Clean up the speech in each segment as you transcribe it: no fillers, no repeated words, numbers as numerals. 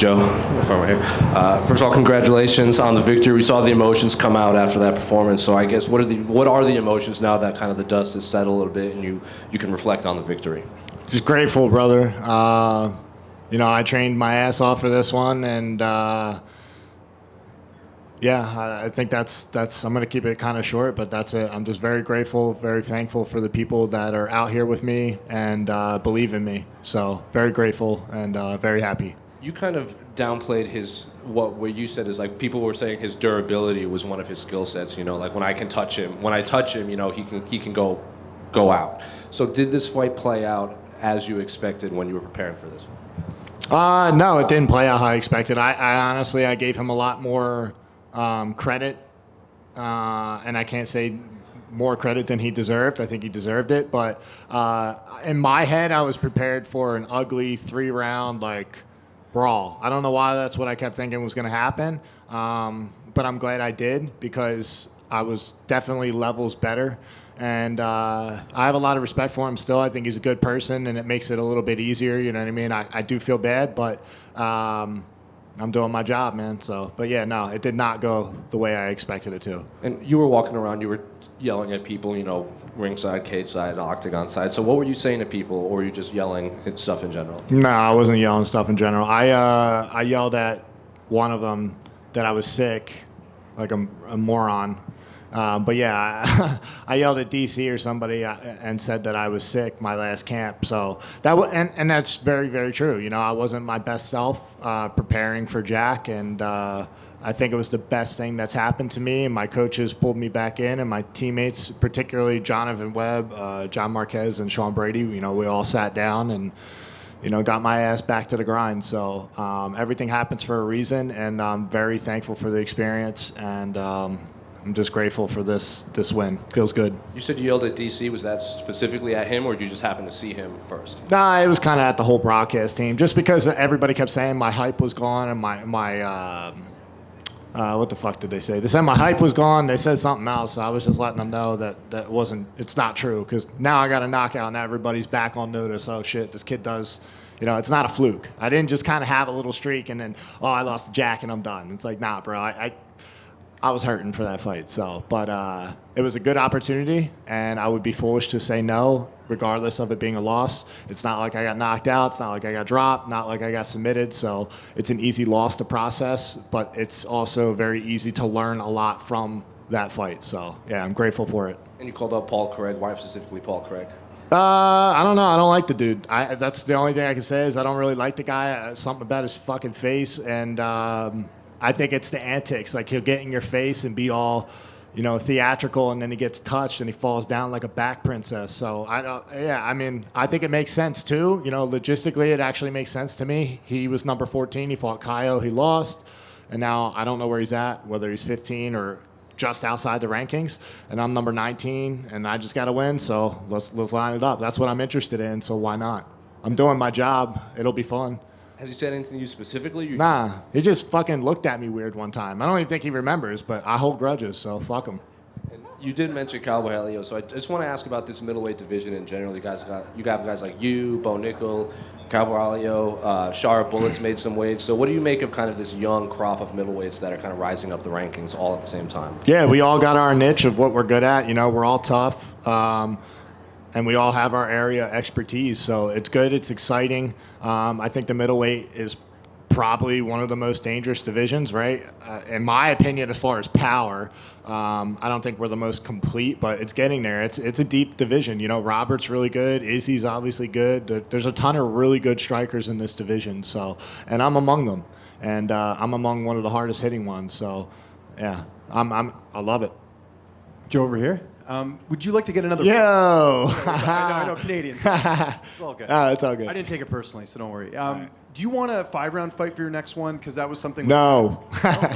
Joe. From here. First of all, congratulations on the victory. We saw the emotions come out after that performance. So I guess what are the emotions now that kind of the dust has settled a little bit and you can reflect on the victory? Just grateful, brother. I trained my ass off for this one, and I think that's. I'm gonna keep it kind of short, but that's it. I'm just very grateful, very thankful for the people that are out here with me and believe in me. So very grateful and very happy. You kind of downplayed what you said is like people were saying his durability was one of his skill sets. Like when I touch him, he can go out. So did this fight play out as you expected when you were preparing for this one? No, it didn't play out how I expected. I honestly gave him a lot more credit, and I can't say more credit than he deserved. I think he deserved it, but in my head, I was prepared for an ugly 3-round brawl. I don't know why that's what I kept thinking was going to happen, but I'm glad I did because I was definitely levels better. And I have a lot of respect for him still. I think he's a good person, and it makes it a little bit easier. You know what I mean? I do feel bad, but I'm doing my job, man. So, but yeah, no, it did not go the way I expected it to. And you were walking around, you were yelling at people, ringside, cage side, octagon side. So what were you saying to people, or were you just yelling at stuff in general? No, I wasn't yelling stuff in general. I yelled at one of them that I was sick, like a moron. But yeah, I yelled at DC or somebody and said that I was sick my last camp. So and that's very, very true. I wasn't my best self preparing for Jack, and I think it was the best thing that's happened to me. And my coaches pulled me back in, and my teammates, particularly Jonathan Webb, John Marquez, and Sean Brady. We all sat down and got my ass back to the grind. So everything happens for a reason, and I'm very thankful for the experience, and I'm just grateful for this win. Feels good. You said you yelled at DC. Was that specifically at him, or did you just happen to see him first? Nah, it was kind of at the whole broadcast team, just because everybody kept saying my hype was gone and my what the fuck did they say? They said my hype was gone. They said something else. So I was just letting them know that wasn't. It's not true, because now I got a knockout and everybody's back on notice. Oh shit, this kid does. It's not a fluke. I didn't just kind of have a little streak and then I lost to Jack and I'm done. It's like, nah, bro. I was hurting for that fight, but it was a good opportunity, and I would be foolish to say no, regardless of it being a loss. It's not like I got knocked out. It's not like I got dropped. Not like I got submitted. So it's an easy loss to process, but it's also very easy to learn a lot from that fight. So yeah, I'm grateful for it. And you called out Paul Craig. Why specifically Paul Craig? I don't know. I don't like the dude. That's the only thing I can say is I don't really like the guy. Something about his fucking face, and I think it's the antics. Like, he'll get in your face and be all, theatrical, and then he gets touched and he falls down like a back princess. So I think it makes sense too. Logistically, it actually makes sense to me. He was number 14. He fought Kaio. He lost, and now I don't know where he's at, whether he's 15 or just outside the rankings. And I'm number 19, and I just got to win. So let's line it up. That's what I'm interested in. So why not? I'm doing my job. It'll be fun. Has he said anything to you specifically? Nah, he just fucking looked at me weird one time. I don't even think he remembers, but I hold grudges, so fuck him. And you did mention Cal Barriault, so I just want to ask about this middleweight division in general. You got guys like you, Bo Nickel, Cal Barriault, Shara Bullets made some waves. So what do you make of kind of this young crop of middleweights that are kind of rising up the rankings all at the same time? Yeah, we all got our niche of what we're good at. We're all tough. And we all have our area expertise, so it's good. It's exciting. I think the middleweight is probably one of the most dangerous divisions, right? In my opinion, as far as power, I don't think we're the most complete, but it's getting there. It's a deep division. Robert's really good. Izzy's obviously good. There's a ton of really good strikers in this division. So, and I'm among them, and I'm among one of the hardest hitting ones. So, yeah, I love it. Joe over here. Would you like to get another? Yo! I know, Canadian. It's all good. It's all good. I didn't take it personally, so don't worry. Do you want a 5-round fight for your next one? Because that was something. No.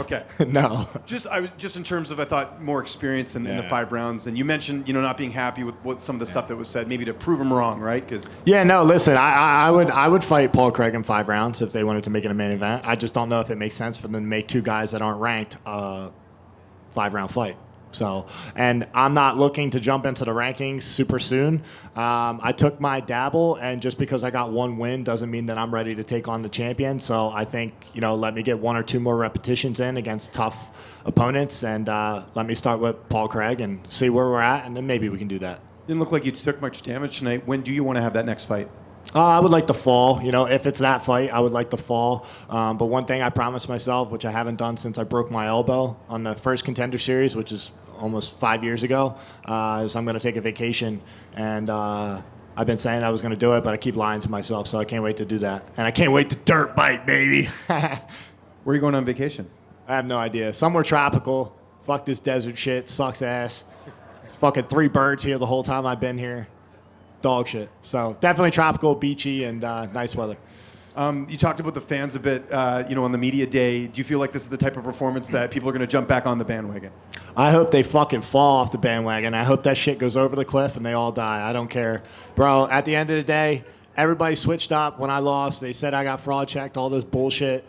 Okay. No. Just in terms of, I thought, more experience in the 5 rounds, and you mentioned not being happy with what some of the stuff that was said, maybe to prove them wrong, right? Because listen, I would fight Paul Craig in 5 rounds if they wanted to make it a main event. I just don't know if it makes sense for them to make 2 guys that aren't ranked 5-round fight. So, and I'm not looking to jump into the rankings super soon. I took my dabble, and just because I got one win doesn't mean that I'm ready to take on the champion. So I think, let me get 1 or 2 more repetitions in against tough opponents, and let me start with Paul Craig and see where we're at, and then maybe we can do that. Didn't look like you took much damage tonight. When do you want to have that next fight? I would like to fall. If it's that fight, I would like to fall. But one thing I promised myself, which I haven't done since I broke my elbow on the first Contender Series, which is almost 5 years ago, is I'm going to take a vacation. And I've been saying I was going to do it, but I keep lying to myself, so I can't wait to do that. And I can't wait to dirt bike, baby. Where are you going on vacation? I have no idea. Somewhere tropical. Fuck this desert shit. Sucks ass. Fucking 3 birds here the whole time I've been here. Dog shit. So definitely tropical, beachy, and nice weather. You talked about the fans a bit, on the media day. Do you feel like this is the type of performance that people are going to jump back on the bandwagon? I hope they fucking fall off the bandwagon. I hope that shit goes over the cliff and they all die. I don't care. Bro, at the end of the day, everybody switched up when I lost. They said I got fraud checked, all this bullshit.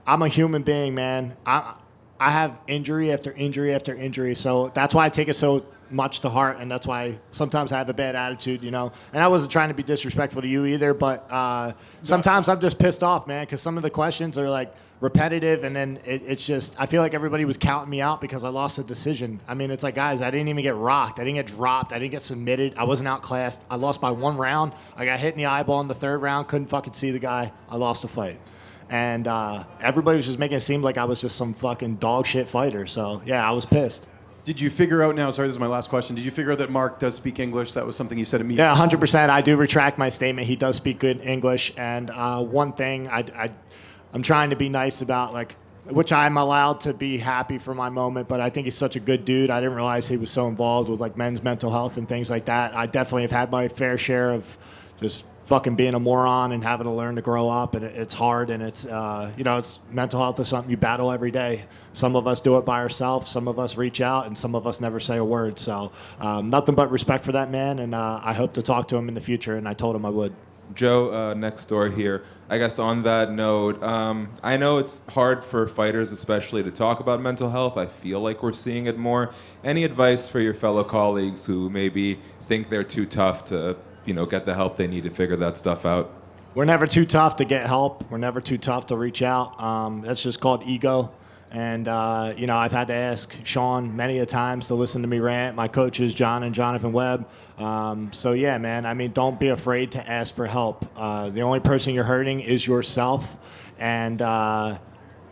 I'm a human being, man. I have injury after injury after injury, so that's why I take it so much to heart, and that's why sometimes I have a bad attitude, And I wasn't trying to be disrespectful to you either, but sometimes I'm just pissed off, man, because some of the questions are like repetitive, and then it's just, I feel like everybody was counting me out because I lost a decision. I mean, it's like, guys, I didn't even get rocked. I didn't get dropped. I didn't get submitted. I wasn't outclassed. I lost by 1 round. I got hit in the eyeball in the 3rd round. Couldn't fucking see the guy. I lost a fight. And everybody was just making it seem like I was just some fucking dog shit fighter. So, yeah, I was pissed. Did you figure out now, sorry, this is my last question, did you figure out that Mark does speak English? That was something you said immediately. Yeah, 100%. I do retract my statement. He does speak good English. And one thing I'm trying to be nice about, like, which I'm allowed to be happy for my moment, but I think he's such a good dude. I didn't realize he was so involved with, like, men's mental health and things like that. I definitely have had my fair share of just fucking being a moron and having to learn to grow up, and it's hard, and it's it's mental health is something you battle every day. Some of us do it by ourselves, some of us reach out, and some of us never say a word. So nothing but respect for that man, and I hope to talk to him in the future, and I told him I would. Joe, next door here. I guess on that note, I know it's hard for fighters especially to talk about mental health. I feel like we're seeing it more. Any advice for your fellow colleagues who maybe think they're too tough to get the help they need to figure that stuff out? We're never too tough to get help. We're never too tough to reach out. That's just called ego. And, I've had to ask Sean many a times to listen to me rant. My coaches, John and Jonathan Webb. So, yeah, man, I mean, don't be afraid to ask for help. The only person you're hurting is yourself. And,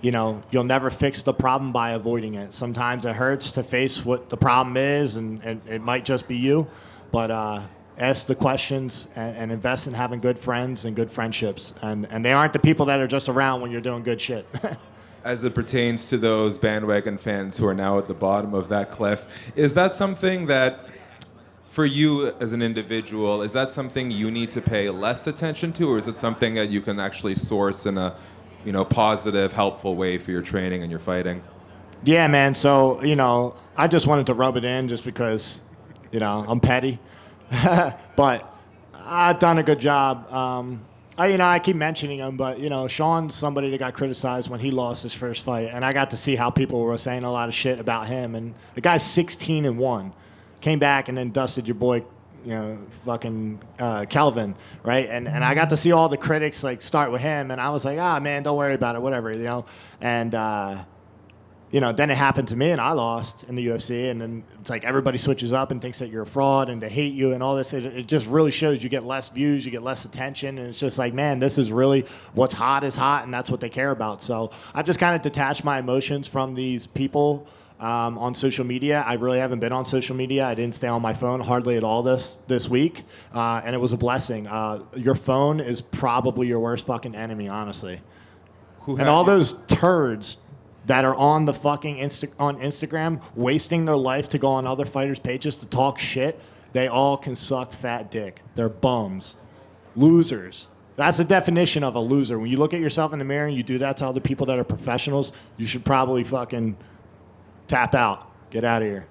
you'll never fix the problem by avoiding it. Sometimes it hurts to face what the problem is, and it might just be you. But ask the questions and invest in having good friends and good friendships. And they aren't the people that are just around when you're doing good shit. As it pertains to those bandwagon fans who are now at the bottom of that cliff, is that something that, for you as an individual, is that something you need to pay less attention to, or is it something that you can actually source in a positive, helpful way for your training and your fighting? Yeah, man. So, I just wanted to rub it in just because, I'm petty. But I've done a good job. I keep mentioning him, but, Sean's somebody that got criticized when he lost his first fight. And I got to see how people were saying a lot of shit about him. And the guy's 16-1. Came back and then dusted your boy, fucking Kelvin, right? And I got to see all the critics, like, start with him. And I was like, man, don't worry about it, whatever, And, then it happened to me, and I lost in the UFC, and then it's like everybody switches up and thinks that you're a fraud and they hate you and all this. It just really shows you get less views, you get less attention, and it's just like, man, this is really what's hot is hot, and that's what they care about. So I've just kind of detached my emotions from these people on social media. I really haven't been on social media. I didn't stay on my phone hardly at all this week, and it was a blessing. Your phone is probably your worst fucking enemy, honestly. And all those turds that are on the fucking on Instagram wasting their life to go on other fighters' pages to talk shit, they all can suck fat dick. They're bums. Losers. That's the definition of a loser. When you look at yourself in the mirror and you do that to other people that are professionals, you should probably fucking tap out. Get out of here.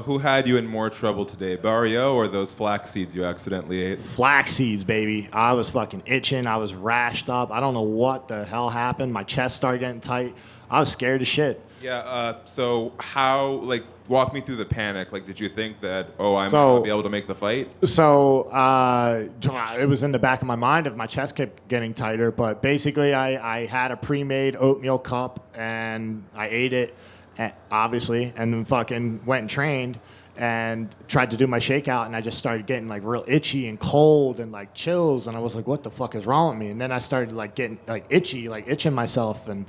Who had you in more trouble today, Barriault or those flax seeds you accidentally ate? Flax seeds, baby. I was fucking itching. I was rashed up. I don't know what the hell happened. My chest started getting tight. I was scared as shit. Yeah. So how, like, walk me through the panic. Like, did you think that, oh, I'm not gonna be able to make the fight? So it was in the back of my mind if my chest kept getting tighter. But basically, I had a pre-made oatmeal cup and I ate it, obviously, and then fucking went and trained and tried to do my shakeout, and I just started getting like real itchy and cold and like chills, and I was like, what the fuck is wrong with me? And then I started like getting like itchy, like itching myself. And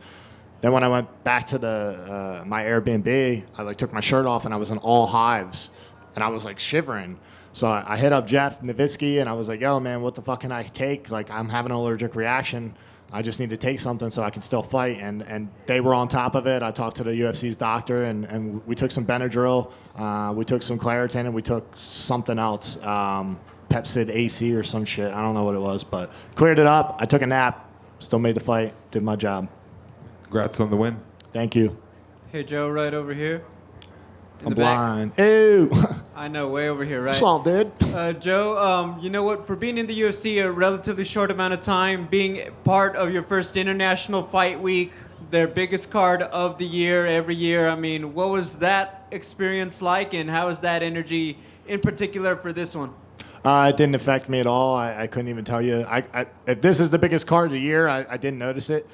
then when I went back to the my Airbnb, I like took my shirt off and I was in all hives, and I was like shivering. So I hit up Jeff Nowitzki and I was like, yo man, what the fuck can I take? Like I'm having an allergic reaction. I just need to take something so I can still fight. And they were on top of it. I talked to the UFC's doctor and we took some Benadryl, we took some Claritin, and we took something else, Pepsid AC or some shit. I don't know what it was, but cleared it up. I took a nap, still made the fight, did my job. Congrats on the win. Thank you. Hey, Joe, right over here. In I'm the back. blind. Ew. I know, way over here, right? That's all, dude. Joe, you know what? For being in the UFC a relatively short amount of time, being part of your first international fight week, their biggest card of the year, every year, I mean, what was that experience like, and how is that energy in particular for this one? It didn't affect me at all. I couldn't even tell you. If this is the biggest card of the year, I didn't notice it.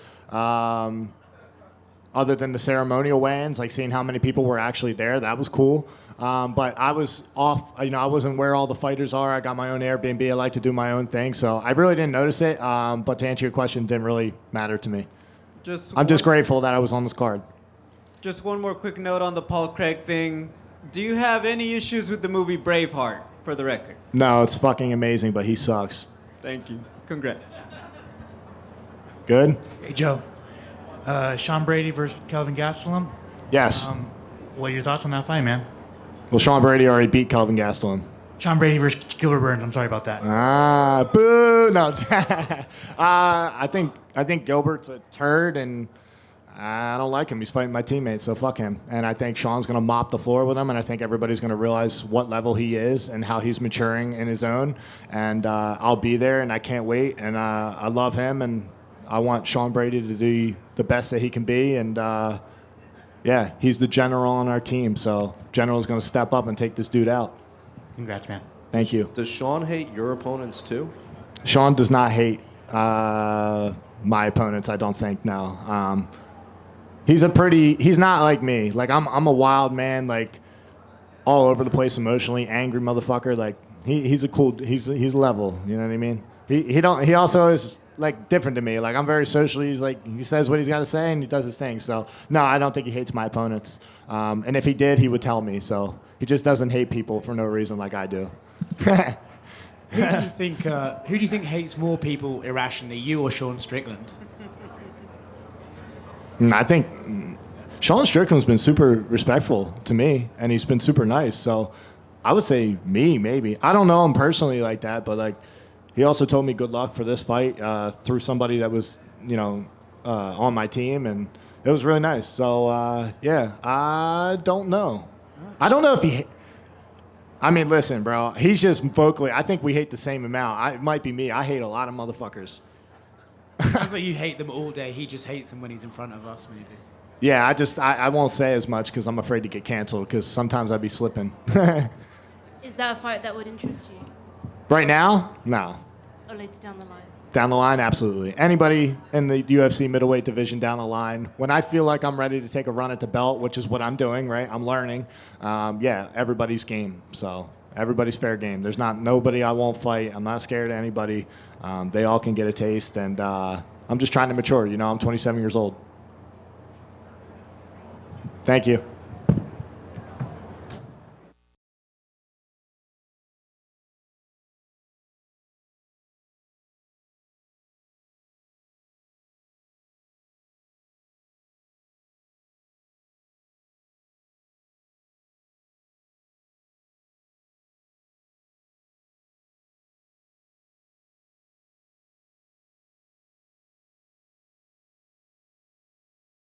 Other than the ceremonial weigh-ins, like seeing how many people were actually there, that was cool. But I was off, I wasn't where all the fighters are. I got my own Airbnb. I like to do my own thing. So I really didn't notice it. But to answer your question, it didn't really matter to me. I'm just grateful that I was on this card. Just one more quick note on the Paul Craig thing. Do you have any issues with the movie Braveheart, for the record? No, it's fucking amazing, but he sucks. Thank you. Congrats. Good? Hey, Joe. Sean Brady versus Kelvin Gastelum. Yes. What are your thoughts on that fight, man? Well, Sean Brady already beat Kelvin Gastelum. Sean Brady versus Gilbert Burns. I'm sorry about that. Boo! No, I think Gilbert's a turd, and I don't like him. He's fighting my teammates, so fuck him. And I think Sean's gonna mop the floor with him, and I think everybody's gonna realize what level he is and how he's maturing in his own. And I'll be there, and I can't wait. And I love him, and I want Sean Brady to do the best that he can be. And yeah, he's the general on our team, so General's gonna step up and take this dude out. Congrats, man. Thank you. Does Sean hate your opponents too? Sean does not hate my opponents, I don't think, no. He's not like me. Like, I'm a wild man, like, all over the place emotionally, angry motherfucker. Like, he's level, you know what I mean? He also is, like, different to me. Like, I'm very socially, he says what he's got to say and he does his thing. So, no, I don't think he hates my opponents. And if he did, he would tell me. So, he just doesn't hate people for no reason like I do. Who do you think hates more people irrationally, you or Sean Strickland? I think Sean Strickland's been super respectful to me, and he's been super nice. So I would say me, maybe. I don't know him personally like that, but like he also told me good luck for this fight through somebody that was, on my team, and it was really nice. So yeah, I don't know. I don't know if he. I mean, listen, bro. He's just vocally. I think we hate the same amount. It might be me. I hate a lot of motherfuckers. Sounds like you hate them all day. He just hates them when he's in front of us, maybe. Yeah, I won't say as much because I'm afraid to get canceled because sometimes I'd be slipping. Is that a fight that would interest you? Right now? No. Or later down the line? Down the line, absolutely. Anybody in the UFC middleweight division down the line, when I feel like I'm ready to take a run at the belt, which is what I'm doing, right? I'm learning. Yeah, everybody's game. So everybody's fair game. There's nobody I won't fight. I'm not scared of anybody. They all can get a taste, and I'm just trying to mature. I'm 27 years old. Thank you.